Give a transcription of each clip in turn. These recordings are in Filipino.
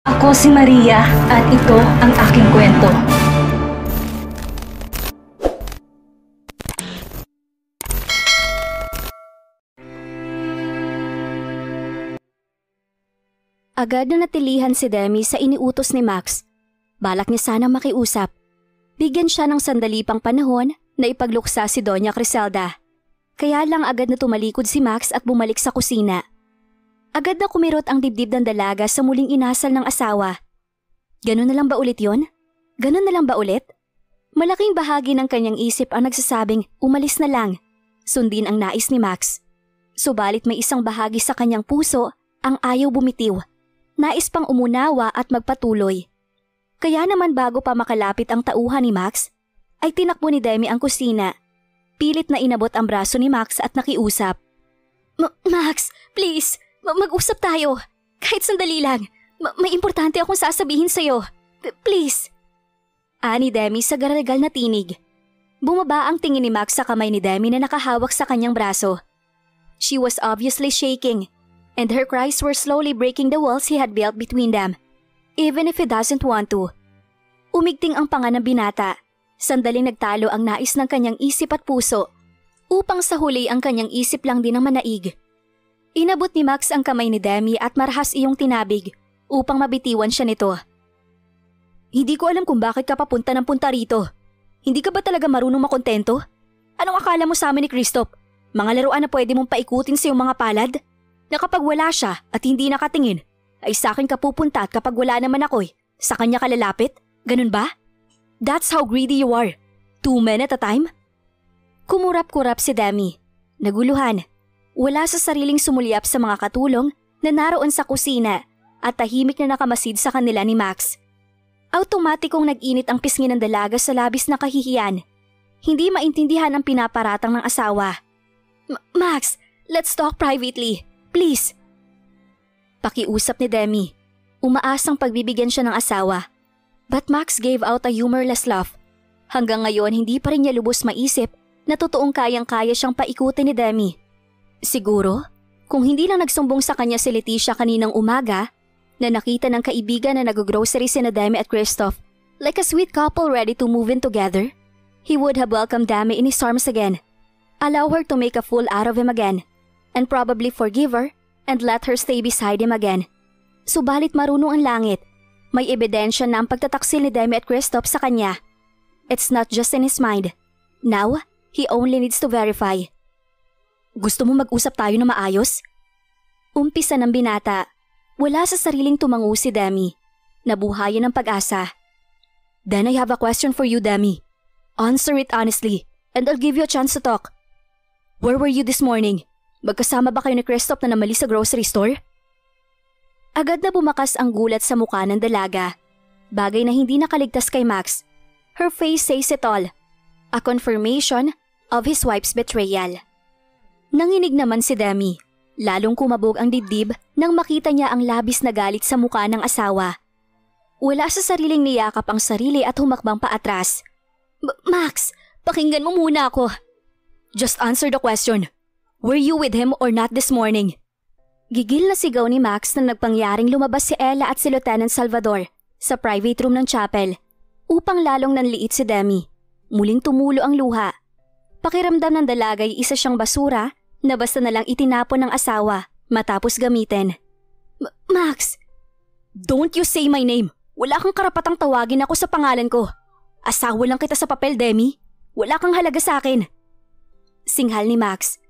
Ako si Maria at ito ang aking kwento. Agad na natilihan si Demi sa iniutos ni Max. Balak niya sanang makiusap. Bigyan siya ng sandali pang panahon na ipagluksa si Doña Criselda. Kaya lang agad na tumalikod si Max at bumalik sa kusina. Agad na kumirot ang dibdib ng dalaga sa muling inasal ng asawa. Ganun na lang ba ulit yon? Ganun na lang ba ulit? Malaking bahagi ng kanyang isip ang nagsasabing umalis na lang. Sundin ang nais ni Max. Subalit may isang bahagi sa kanyang puso ang ayaw bumitiw. Nais pang umunawa at magpatuloy. Kaya naman bago pa makalapit ang tauhan ni Max, ay tinakbo ni Demi ang kusina. Pilit na inabot ang braso ni Max at nakiusap. Max, please, mag-usap tayo. Kahit sandali lang. May importante akong sasabihin sa'yo. Please. Ani Demi sa garagal na tinig. Bumaba ang tingin ni Max sa kamay ni Demi na nakahawak sa kanyang braso. She was obviously shaking, and her cries were slowly breaking the walls he had built between them, even if he doesn't want to. Umigting ang panga ng binata. Sandaling nagtalo ang nais ng kanyang isip at puso, upang sa huli ang kanyang isip lang din ang manaig. Inabot ni Max ang kamay ni Demi at marahas iyong tinabig upang mabitiwan siya nito. Hindi ko alam kung bakit ka papunta ng punta rito. Hindi ka ba talaga marunong makontento? Anong akala mo sa amin ni Christoph? Mga laruan na pwede mong paikutin sa iyong mga palad? Na kapag wala siya at hindi nakatingin, ay sa akin ka pupunta at kapag wala naman ako'y sa kanya ka lalapit? Ganun ba? That's how greedy you are. 2 men at a time? Kumurap-kurap si Demi. Naguluhan. Wala sa sariling sumulyap sa mga katulong na naroon sa kusina at tahimik na nakamasid sa kanila ni Max. Automatikong nag-init ang pisngi ng dalaga sa labis na kahihiyan. Hindi maintindihan ang pinaparatang ng asawa. Max, let's talk privately. Please. Pakiusap ni Demi. Umaasang pagbibigyan siya ng asawa. But Max gave out a humorless laugh. Hanggang ngayon hindi pa rin niya lubos maisip na totoong kayang-kaya siyang paikutin ni Demi. Siguro, kung hindi lang nagsumbong sa kanya si Leticia kaninang umaga, na nakita ng kaibigan na nag-grocery sina Demi at Christoph like a sweet couple ready to move in together, he would have welcomed Demi in his arms again, allow her to make a fool out of him again, and probably forgive her and let her stay beside him again. Subalit marunong ang langit. May ebidensya na ang pagtataksil ni Demi at Christoph sa kanya. It's not just in his mind. Now, he only needs to verify. Gusto mo mag-usap tayo na maayos? Umpisa ng binata. Wala sa sariling tumango si Demi. Nabuhayan ng pag-asa. Then I have a question for you, Demi. Answer it honestly, and I'll give you a chance to talk. Where were you this morning? Magkasama ba kayo ni Christoph na namali sa grocery store? Agad na bumakas ang gulat sa mukha ng dalaga. Bagay na hindi nakaligtas kay Max. Her face says it all. A confirmation of his wife's betrayal. Nanginig naman si Demi. Lalong kumabog ang dibdib nang makita niya ang labis na galit sa mukha ng asawa. Wala sa sariling niyakap ang sarili at humakbang paatras. Max, pakinggan mo muna ako. Just answer the question. Were you with him or not this morning? Gigil na sigaw ni Max na nagpangyaring lumabas si Ella at si Lieutenant Salvador sa private room ng chapel upang lalong nanliit si Demi. Muling tumulo ang luha. Pakiramdam ng dalagay isa siyang basura na basta nalang itinapon ng asawa matapos gamitin. Max! Don't you say my name! Wala kang karapatang tawagin ako sa pangalan ko. Asawa lang kita sa papel, Demi. Wala kang halaga sa akin. Singhal ni Max.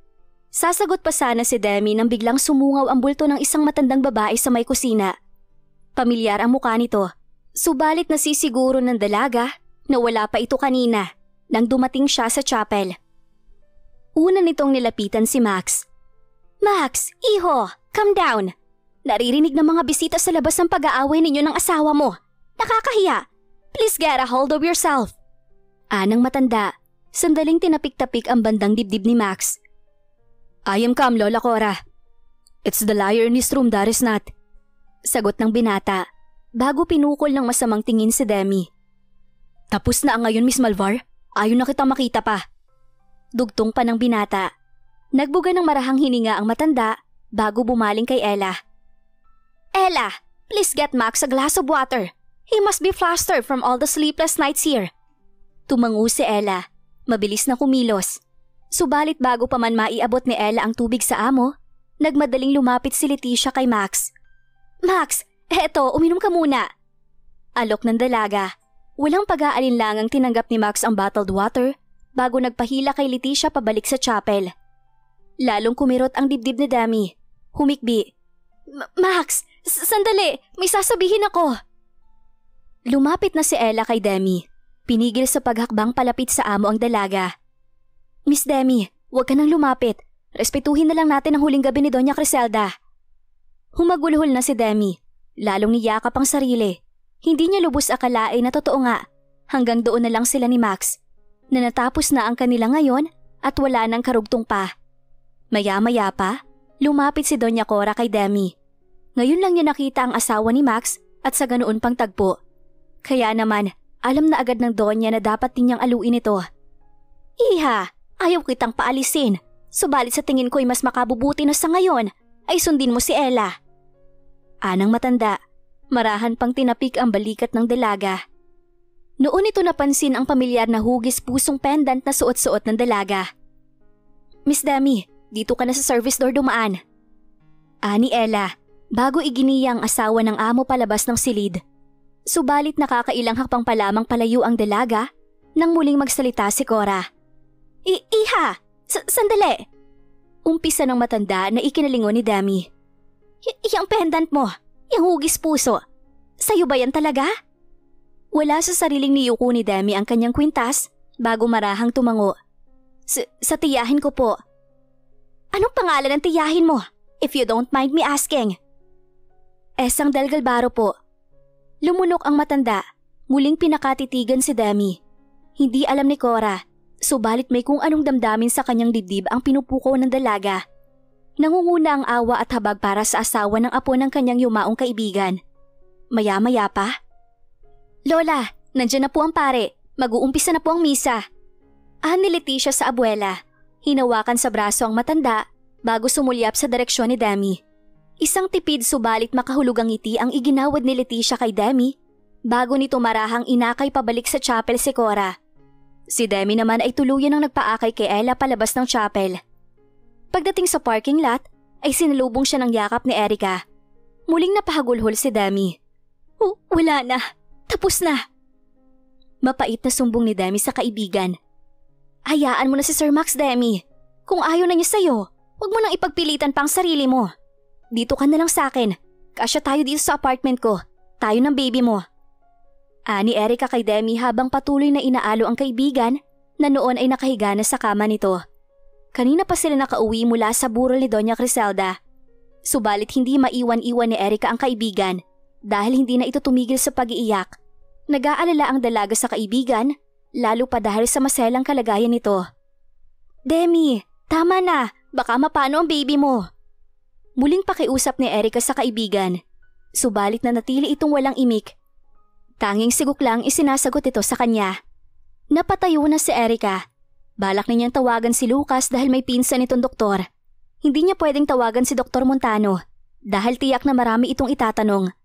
Sasagot pa sana si Demi nang biglang sumungaw ang bulto ng isang matandang babae sa may kusina. Pamilyar ang mukha nito, subalit nasisiguro ng dalaga na wala pa ito kanina nang dumating siya sa chapel. Una nitong nilapitan si Max. Max, iho, calm down. Naririnig ng mga bisita sa labas ang pag-aaway ninyo ng asawa mo. Nakakahiya. Please get a hold of yourself. Anang matanda, sandaling tinapik-tapik ang bandang dibdib ni Max. I am calm, Lola Cora. It's the liar in his room that is not. Sagot ng binata, bago pinukol ng masamang tingin si Demi. Tapos na ang ngayon, Miss Malvar. Ayaw na kitang makita pa. Dugtong pa ng binata. Nagbuga ng marahang hininga ang matanda bago bumaling kay Ella. Ella, Please get Max a glass of water. He must be flustered from all the sleepless nights here. Tumango si Ella. Mabilis na kumilos. Subalit bago pa man maiabot ni Ella ang tubig sa amo, nagmadaling lumapit si Leticia kay Max. Max, eto, uminom ka muna. Alok ng dalaga. Walang pag-aalinlangang tinanggap ni Max ang bottled water bago nagpahila kay Leticia pabalik sa chapel. Lalong kumirot ang dibdib ni Demi. Humikbi. Max, sandali, may sasabihin ako. Lumapit na si Ella kay Demi. Pinigil sa paghakbang palapit sa amo ang dalaga. Miss Demi, huwag ka nang lumapit. Respetuhin na lang natin ang huling gabi ni Doña Criselda. Humagulhol na si Demi. Lalong niyakap ang sarili. Hindi niya lubos akalain na totoo nga. Hanggang doon na lang sila ni Max. Na natapos na ang kanila ngayon at wala nang karugtong pa. Maya-maya pa, lumapit si Doña Cora kay Demi. Ngayon lang niya nakita ang asawa ni Max at sa ganoon pang tagpo. Kaya naman, alam na agad ng Doña na dapat din niyang aluin ito. Iha, ayaw kitang paalisin. Subalit sa tingin ko'y mas makabubuti na sa ngayon ay sundin mo si Ella. Anang matanda, marahan pang tinapik ang balikat ng dalaga. Noon ito napansin ang pamilyar na hugis pusong pendant na suot-suot ng dalaga. Miss Demi, dito ka na sa service door dumaan. Ani Ella, bago iginiya ang asawa ng amo palabas ng silid. Subalit nakakailang hakbang pa lamang palayo ang dalaga nang muling magsalita si Cora. Iha! Sandali! Umpisa ng matanda na ikinalingon ni Demi. Yang pendant mo, yung hugis puso, sa'yo ba yan talaga? Wala sa sariling niyuko ni Demi ang kanyang kwintas bago marahang tumango. Sa tiyahin ko po. Anong pangalan ng tiyahin mo, if you don't mind me asking? Esang Del Galbaro po. Lumunok ang matanda, muling pinakatitigan si Demi. Hindi alam ni Cora, subalit may kung anong damdamin sa kanyang dibdib ang pinupuko ng dalaga. Nangunguna ang awa at habag para sa asawa ng apo ng kanyang yumaong kaibigan. Maya-maya pa. Lola, nandiyan na po ang pare. Mag-uumpisa na po ang misa. Ni Leticia sa abuela. Hinawakan sa braso ang matanda bago sumulyap sa direksyon ni Demi. Isang tipid subalit makahulugang ngiti ang iginawad ni Leticia kay Demi bago nito marahang inakay pabalik sa chapel si Cora. Si Demi naman ay tuluyan ang nagpaakay kay Ella palabas ng chapel. Pagdating sa parking lot ay sinalubong siya ng yakap ni Erica. Muling napahagulhol si Demi. Wala na. Tapos na. Mapait na sumbong ni Demi sa kaibigan. Hayaan mo na si Sir Max, Demi. Kung ayaw na niya sa'yo, huwag mo nang ipagpilitan pang sarili mo. Dito ka na lang sa akin. Kasya tayo dito sa apartment ko. Tayo ng baby mo. Ani Erica kay Demi habang patuloy na inaalo ang kaibigan na noon ay nakahiga na sa kama nito. Kanina pa sila nakauwi mula sa burol ni Doña Criselda. Subalit hindi maiwan-iwan ni Erica ang kaibigan dahil hindi na ito tumigil sa pag-iiyak. Nag-aalala ang dalaga sa kaibigan, lalo pa dahil sa maselang kalagayan nito. Demi, tama na. Baka mapano ang baby mo. Muling pakiusap ni Erica sa kaibigan. Subalit na natili itong walang imik. Tanging siguk lang isinasagot ito sa kanya. Napatayo na si Erica. Balak na niyang tawagan si Lucas dahil may pinsan itong doktor. Hindi niya pwedeng tawagan si Dr. Montano dahil tiyak na marami itong itatanong.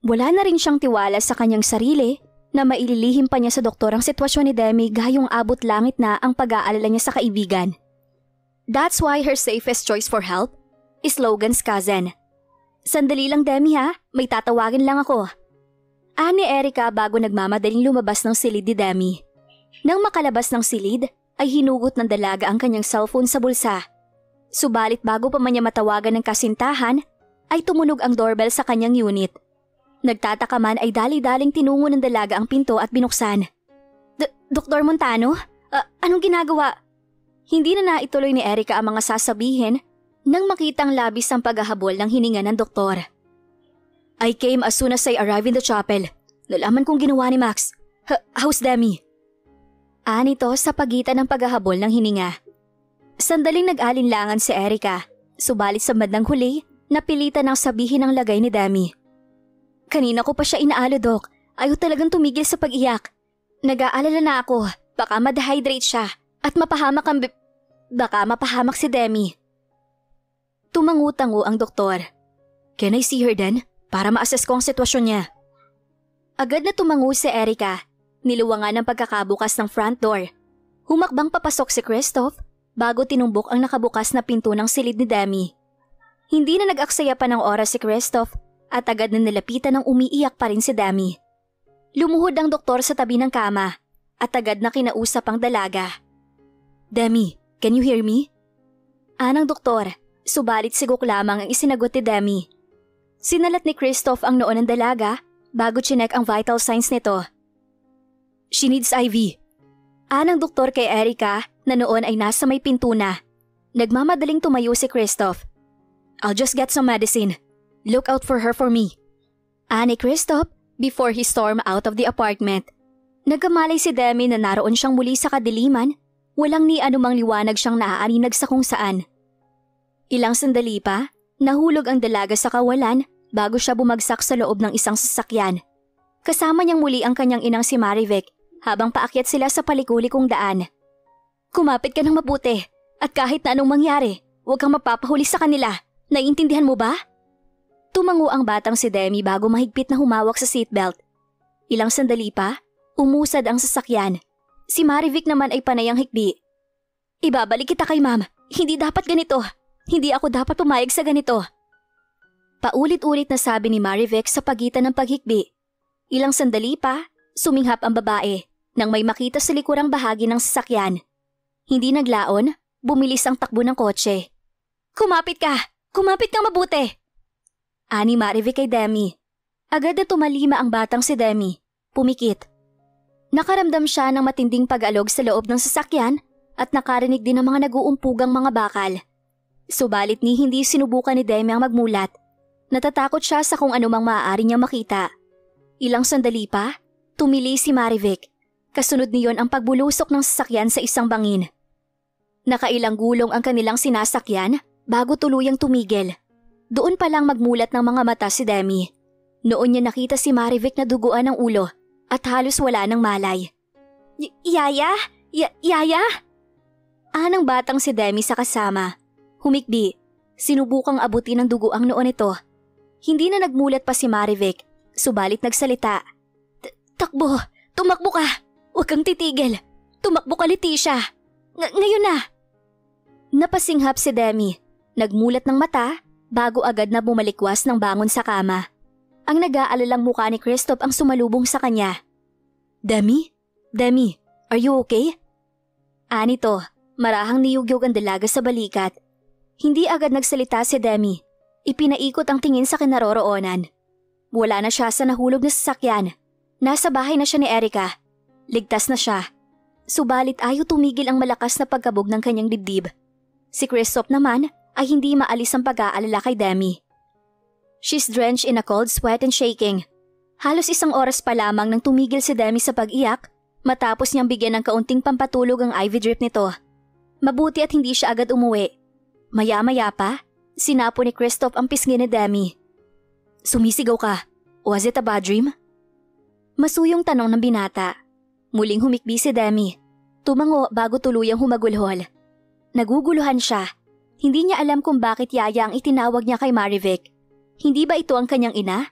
Wala na rin siyang tiwala sa kanyang sarili na maililihim pa niya sa doktor ang sitwasyon ni Demi gayong abot langit na ang pag-aalala niya sa kaibigan. That's why her safest choice for help is Logan's cousin. Sandali lang Demi ha, may tatawagin lang ako. Ani Erica bago nagmamadaling lumabas ng silid ni Demi. Nang makalabas ng silid ay hinugot ng dalaga ang kanyang cellphone sa bulsa. Subalit bago pa man niya matawagan ng kasintahan ay tumunog ang doorbell sa kanyang unit. Nagtataka man ay dali-daling tinungo ng dalaga ang pinto at binuksan. Dr. Montano? Anong ginagawa? Hindi na naituloy ni Erica ang mga sasabihin nang makitang labis ang paghahabol ng hininga ng doktor. I came as soon as I arrived in the chapel. Nalaman kong ginawa ni Max. How's Demi? Anito sa pagitan ng paghahabol ng hininga. Sandaling nag-alinlangan si Erica, subalit sa bandang huli, napilitan ng sabihin ang lagay ni Demi. Kanina ko pa siya inaalo, Dok. Ayaw talagang tumigil sa pag-iyak. Nag-aalala na ako, baka ma-dehydrate siya at mapahamak ang baka mapahamak si Demi. Tumangutango ang doktor. Can I see her then? para ma-assess ko ang sitwasyon niya. Agad na tumango si Erica, niluwangan ng pagkakabukas ng front door. Humakbang papasok si Christoph bago tinumbok ang nakabukas na pinto ng silid ni Demi. Hindi na nag-aksaya pa ng oras si Christoph at agad na nilapitan ng umiiyak pa rin si Demi. Lumuhod ang doktor sa tabi ng kama at agad na kinausap ang dalaga. Demi, can you hear me? Anang doktor, subalit sigok lamang ang isinagot ni Demi. Sinalat ni Christoph ang noo ng dalaga bago chinek ang vital signs nito. She needs IV. Anang doktor kay Erica na noon ay nasa may pinto na. Nagmamadaling tumayo si Christoph. I'll just get some medicine. Look out for her for me. Ani Christoph before he stormed out of the apartment. Nagkamalay si Demi na naroon siyang muli sa kadiliman, walang ni anumang liwanag siyang naaaninag sa kung saan. Ilang sandali pa, nahulog ang dalaga sa kawalan bago siya bumagsak sa loob ng isang sasakyan. Kasama niyang muli ang kanyang inang si Marivic habang paakyat sila sa palikulikong daan. Kumapit ka ng mabuti at kahit na anong mangyari, huwag kang mapapahuli sa kanila. Naiintindihan mo ba? Tumango ang batang si Demi bago mahigpit na humawak sa seatbelt. Ilang sandali pa, umusad ang sasakyan. Si Marivic naman ay panayang hikbi. Ibabalik kita kay ma'am. Hindi dapat ganito. Hindi ako dapat pumayag sa ganito. Paulit-ulit na sabi ni Marivic sa pagitan ng paghikbi. Ilang sandali pa, suminghap ang babae nang may makita sa likurang bahagi ng sasakyan. Hindi naglaon, bumilis ang takbo ng kotse. Kumapit ka! Kumapit kang mabuti! Ani Marivic kay Demi. Agad na tumalima ang batang si Demi. Pumikit. Nakaramdam siya ng matinding pag-alog sa loob ng sasakyan at nakarinig din ng mga nag-uumpugang mga bakal. Subalit ni hindi sinubukan ni Demi ang magmulat. Natatakot siya sa kung anumang maaari niyang makita. Ilang sandali pa, tumili si Marivic. Kasunod niyon ang pagbulusok ng sasakyan sa isang bangin. Nakailang gulong ang kanilang sinasakyan bago tuluyang tumigil. Doon pa lang magmulat ng mga mata si Demi. Noon niya nakita si Marivic na duguan ng ulo at halos wala ng malay. Yaya? Yaya? Anang batang si Demi sa kasama. Humikbi. Sinubukang abutin ng dugo ang noo nito. Hindi na nagmulat pa si Marivic, subalit nagsalita. Takbo! Tumakbo ka! Huwag kang titigil! Tumakbo ka, Leticia! Ngayon na! Napasinghap si Demi. Nagmulat ng mata bago agad na bumalikwas ng bangon sa kama. Ang nag-aalalang mukha ni Christoph ang sumalubong sa kanya. Demi? Demi, are you okay? Anito, marahang niyugyog ang dalaga sa balikat. Hindi agad nagsalita si Demi. Ipinaikot ang tingin sa kinaroroonan. Wala na siya sa nahulog na sasakyan. Nasa bahay na siya ni Erica. Ligtas na siya. Subalit ayaw tumigil ang malakas na pagkabog ng kanyang dibdib. Si Christoph naman ay hindi maalis ang pag-aalala kay Demi. She's drenched in a cold sweat and shaking. Halos isang oras pa lamang nang tumigil si Demi sa pag-iyak matapos niyang bigyan ng kaunting pampatulog ang IV drip nito. Mabuti at hindi siya agad umuwi. Maya-maya pa, sinapo ni Christoph ang pisngi ni Demi. Sumisigaw ka. Was it a bad dream? Masuyong tanong ng binata. Muling humikbi si Demi. Tumango bago tuluyang humagulhol. Naguguluhan siya. Hindi niya alam kung bakit Yaya ang itinawag niya kay Marivic. Hindi ba ito ang kanyang ina?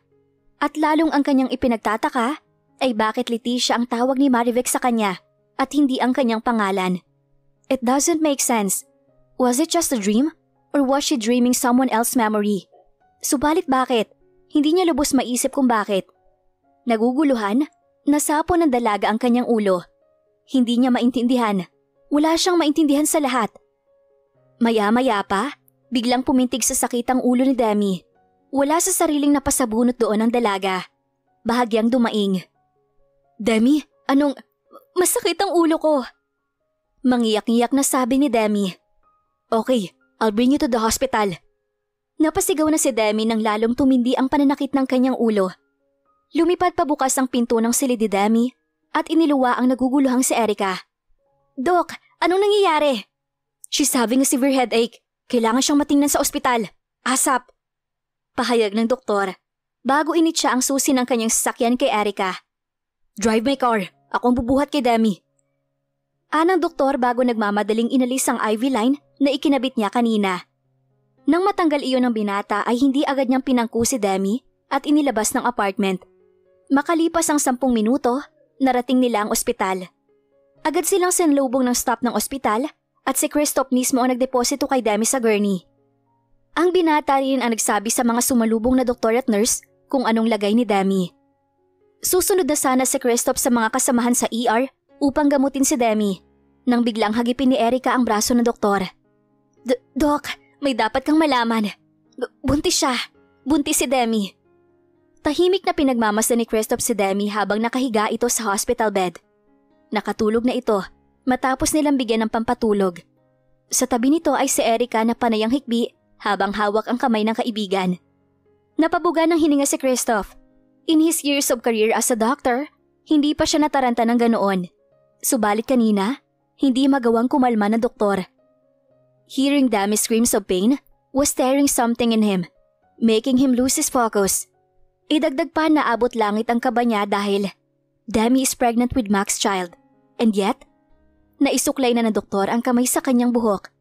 At lalong ang kanyang ipinagtataka ay bakit Leticia ang tawag ni Marivic sa kanya at hindi ang kanyang pangalan. It doesn't make sense. Was it just a dream? Or was she dreaming someone else's memory? Subalit bakit? Hindi niya lubos maisip kung bakit. Naguguluhan, nasapo ng dalaga ang kanyang ulo. Hindi niya maintindihan. Wala siyang maintindihan sa lahat. Maya-maya pa, biglang pumintig sa sakit ang ulo ni Demi. Wala sa sariling napasabunot doon ang dalaga. Bahagyang dumaing. Demi, anong... Masakit ang ulo ko. Mangiyak-ngiyak na sabi ni Demi. Okay, I'll bring you to the hospital. Napasigaw na si Demi nang lalong tumindi ang pananakit ng kanyang ulo. Lumipad pa bukas ang pinto ng silid ni Demi at iniluwa ang naguguluhang si Erica. Dok, anong nangyayari? She's having a severe headache. Kailangan siyang matingnan sa ospital. ASAP. Pahayag ng doktor bago initsa ang susi ng kanyang sasakyan kay Erica. Drive my car. Ako ang bubuhat kay Demi. Anang doktor bago nagmamadaling inalis ang IV line na ikinabit niya kanina. Nang matanggal iyon ng binata ay hindi agad niyang pinangku si Demi at inilabas ng apartment. Makalipas ang 10 minuto, narating nila ang ospital. Agad silang sinlubong ng staff ng ospital at si Christoph mismo ang nagdeposito kay Demi sa gurney. Ang binata rin ang nagsabi sa mga sumalubong na doktor at nurse kung anong lagay ni Demi. Susunod na sana si Christoph sa mga kasamahan sa ER upang gamutin si Demi nang biglang hagipin ni Erica ang braso ng doktor. Doc, may dapat kang malaman. Buntis siya. Buntis si Demi. Tahimik na pinagmamasdan ni Christoph si Demi habang nakahiga ito sa hospital bed. Nakatulog na ito matapos nilang bigyan ng pampatulog. Sa tabi nito ay si Erica na panayang hikbi habang hawak ang kamay ng kaibigan. Napabuga ng hininga si Christoph. In his years of career as a doctor, hindi pa siya nataranta ng ganoon. Subalit kanina, hindi magawang kumalma ng doktor. Hearing Dami's screams of pain was stirring something in him, making him lose his focus. Idagdag pa na abot langit ang kaba niya dahil Demi is pregnant with Max's child. And yet, naisuklay na ng doktor ang kamay sa kanyang buhok.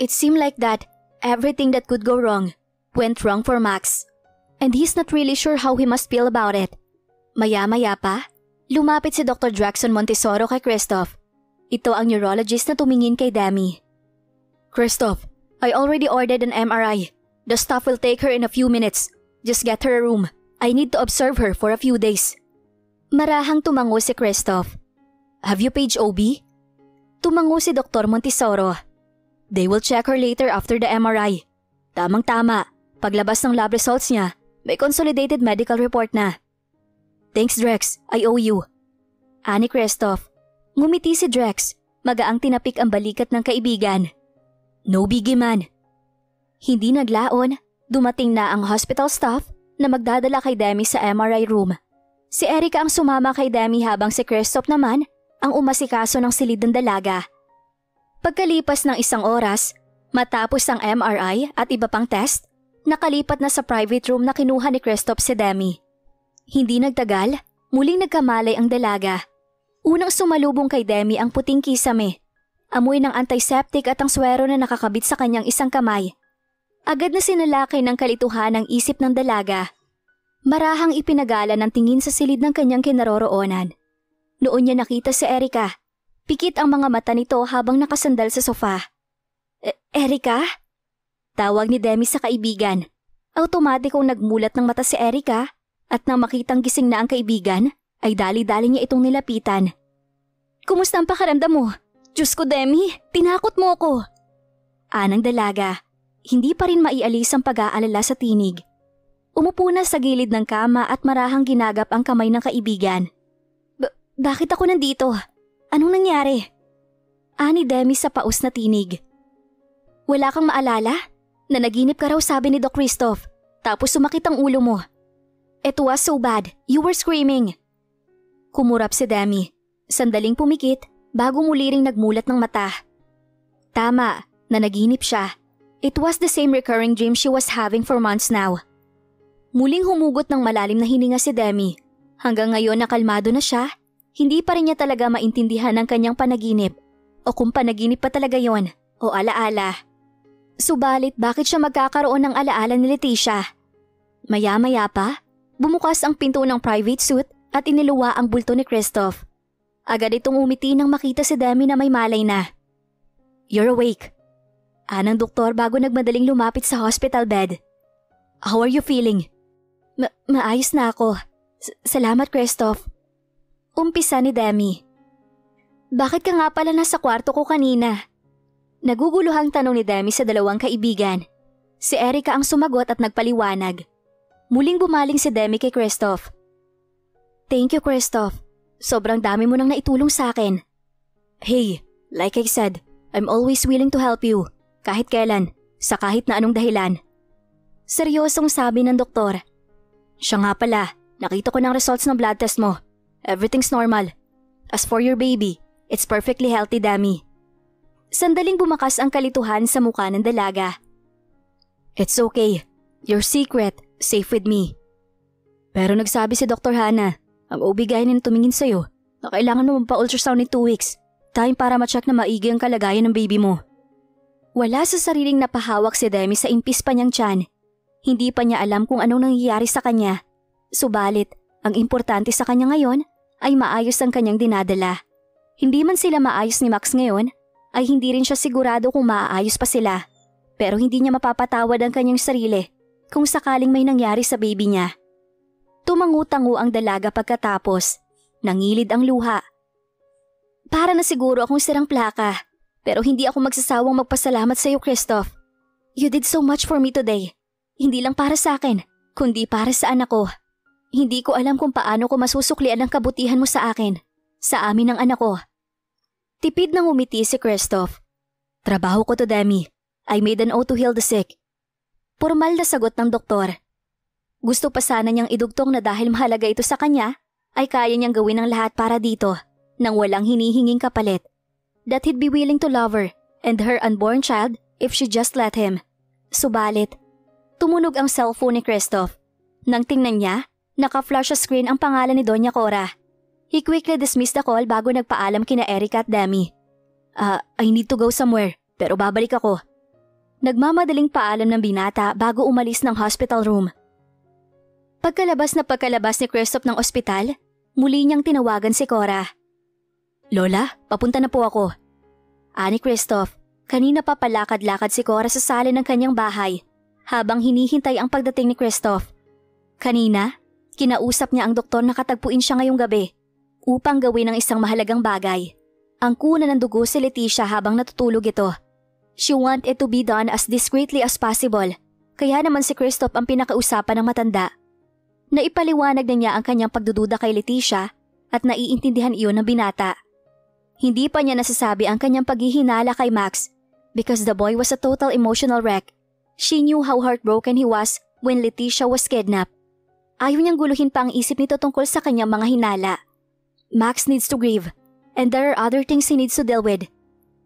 It seemed like that everything that could go wrong went wrong for Max. And he's not really sure how he must feel about it. Maya-maya pa, lumapit si Dr. Jackson Montesoro kay Christoph. Ito ang neurologist na tumingin kay Demi. Christoph, I already ordered an MRI. The staff will take her in a few minutes. Just get her a room. I need to observe her for a few days. Marahang tumango si Christoph. Have you paged OB? Tumango si Dr. Montesoro. They will check her later after the MRI. Tamang-tama, paglabas ng lab results niya, may consolidated medical report na. Thanks Drex, I owe you. Ani Christoph. Ngumiti si Drex, magaang tinapik ang balikat ng kaibigan. No biggie man. Hindi naglaon, dumating na ang hospital staff na magdadala kay Demi sa MRI room. Si Erica ang sumama kay Demi habang si Christoph naman ang umasikaso ng silid ng dalaga. Pagkalipas ng 1 oras, matapos ang MRI at iba pang test, nakalipat na sa private room na kinuha ni Christoph si Demi. Hindi nagtagal, muling nagkamalay ang dalaga. Unang sumalubong kay Demi ang puting kisame, amoy ng antiseptic at ang swero na nakakabit sa kanyang isang kamay. Agad na sinalakay ng kalituhan ang isip ng dalaga. Marahang ipinagala ng tingin sa silid ng kanyang kinaroroonan. Noon niya nakita si Erica. Pikit ang mga mata nito habang nakasandal sa sofa. Erica? Tawag ni Demi sa kaibigan. Automatikong nagmulat ng mata si Erica at nang makitang gising na ang kaibigan, ay dali-dali niya itong nilapitan. Kumusta ang pakiramdam mo? Diyos ko Demi, tinakot mo ako. Anang dalaga, hindi pa rin maialis ang pag-aalala sa tinig. Umupo na sa gilid ng kama at marahang ginagap ang kamay ng kaibigan. Bakit ako nandito? Anong nangyari? Ani Demi sa paus na tinig. Wala kang maalala? Nanaginip ka raw sabi ni Doc Christoph, tapos sumakit ang ulo mo. It was so bad, you were screaming. Kumurap si Demi, sandaling pumikit bago muli ring nagmulat ng mata. Tama, nanaginip siya. It was the same recurring dream she was having for months now. Muling humugot ng malalim na hininga si Demi. Hanggang ngayon nakalmado na siya, hindi pa rin niya talaga maintindihan ang kanyang panaginip o kung panaginip pa talaga yon o alaala. Subalit bakit siya magkakaroon ng alaala ni Leticia? Maya-maya pa, bumukas ang pinto ng private suite at iniluwa ang bulto ni Christoph. Agad itong umiti nang makita si Demi na may malay na. You're awake. Anang doktor bago nagmadaling lumapit sa hospital bed. How are you feeling? Maayos na ako. Salamat, Christoph. Umpisa ni Demi. Bakit ka nga pala nasa kwarto ko kanina? Naguguluhang tanong ni Demi sa dalawang kaibigan. Si Erica ang sumagot at nagpaliwanag. Muling bumaling si Demi kay Christoph. Thank you, Christoph. Sobrang dami mo nang naitulong sa akin. Hey, like I said, I'm always willing to help you. Kahit kailan, sa kahit na anong dahilan. Seryosong sabi ng doktor. Siya nga pala, nakita ko ng results ng blood test mo. Everything's normal. As for your baby, it's perfectly healthy, Demi. Sandaling bumakas ang kalituhan sa mukha ng dalaga. It's okay. Your secret, safe with me. Pero nagsabi si Dr. Hannah, ang OB-GYN tumingin sa'yo na kailangan mo magpa-ultrasound in 2 weeks. Time para ma-check na maigi ang kalagayan ng baby mo. Wala sa sariling napahawak si Demi sa impis pa niyang tiyan. Hindi pa niya alam kung anong nangyayari sa kanya. Subalit, ang importante sa kanya ngayon ay maayos ang kanyang dinadala. Hindi man sila maayos ni Max ngayon, ay hindi rin siya sigurado kung maaayos pa sila. Pero hindi niya mapapatawad ang kanyang sarili kung sakaling may nangyari sa baby niya. Tumangu-tango ang dalaga pagkatapos. Nangilid ang luha. Para na siguro akong sirang plaka, pero hindi ako magsasawang magpasalamat sa iyo, Christoph. You did so much for me today. Hindi lang para sa akin, kundi para sa anak ko. Hindi ko alam kung paano ko masusuklian ang kabutihan mo sa akin, sa amin ng anak ko. Tipid nang umiti si Christoph. Trabaho ko to, Demi. I made an oath to heal the sick. Formal na sagot ng doktor. Gusto pa sana niyang idugtong na dahil mahalaga ito sa kanya, ay kaya niyang gawin ang lahat para dito, nang walang hinihinging kapalit. That he'd be willing to love her and her unborn child if she just let him. Subalit, tumunog ang cellphone ni Christoph. Nang tingnan niya, naka-flash sa screen ang pangalan ni Doña Cora. He quickly dismissed the call bago nagpaalam kina Erica at Demi. I need to go somewhere, pero babalik ako. Nagmamadaling paalam ng binata bago umalis ng hospital room. Pagkalabas ni Christoph ng ospital, muli niyang tinawagan si Cora. Lola, papunta na po ako. Ani Christoph, kanina pa palakad-lakad si Cora sa sala ng kanyang bahay habang hinihintay ang pagdating ni Christoph. Kanina, kinausap niya ang doktor na katagpuin siya ngayong gabi upang gawin ang isang mahalagang bagay. Ang kuna ng dugo si Leticia habang natutulog ito. She wanted it to be done as discreetly as possible, kaya naman si Christoph ang pinakausapan ng matanda. Naipaliwanag na niya ang kanyang pagdududa kay Leticia at naiintindihan iyon ng binata. Hindi pa niya nasasabi ang kanyang paghihinala kay Max because the boy was a total emotional wreck. She knew how heartbroken he was when Leticia was kidnapped. Ayaw niyang guluhin pa ang isip nito tungkol sa kanyang mga hinala. Max needs to grieve and there are other things he needs to deal with.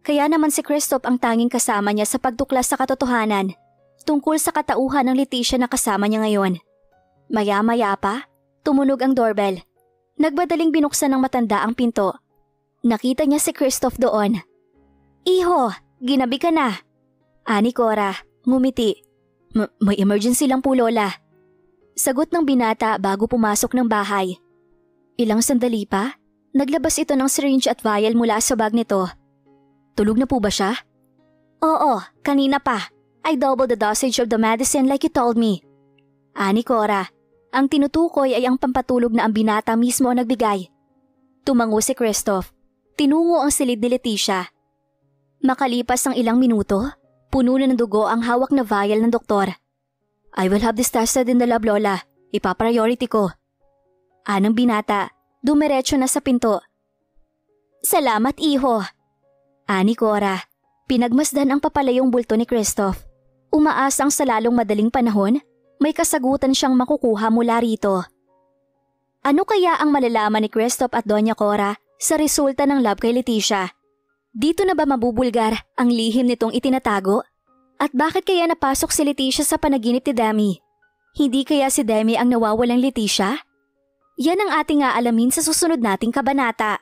Kaya naman si Christoph ang tanging kasama niya sa pagtuklas sa katotohanan tungkol sa katauhan ng Leticia na kasama niya ngayon. Maya-maya pa, tumunog ang doorbell. Nagbadaling binuksan ng matanda ang pinto. Nakita niya si Christoph doon. Iho, ginabi ka na. Ani Cora, ngumiti. May emergency lang po, Lola. Sagot ng binata bago pumasok ng bahay. Ilang sandali pa, naglabas ito ng syringe at vial mula sa bag nito. Tulog na po ba siya? Oo, kanina pa. I doubled the dosage of the medicine like you told me. Ani Cora, ang tinutukoy ay ang pampatulog na ang binata mismo ang nagbigay. Tumango si Christoph. Tinungo ang silid ni Leticia. Makalipas ang ilang minuto, puno na ng dugo ang hawak na vial ng doktor. I will have this tested in the lab, Lola. Ipapriority ko. Anang binata, dumiretso na sa pinto. Salamat, iho. Ani Cora, pinagmasdan ang papalayong bulto ni Christoph. Umaasang sa lalong madaling panahon, may kasagutan siyang makukuha mula rito. Ano kaya ang malalaman ni Christoph at Doña Cora sa resulta ng lab kay Leticia? Dito na ba mabubulgar ang lihim nitong itinatago? At bakit kaya napasok si Leticia sa panaginip ni Demi? Hindi kaya si Demi ang nawawalang Leticia? Yan ang ating aalamin sa susunod nating kabanata.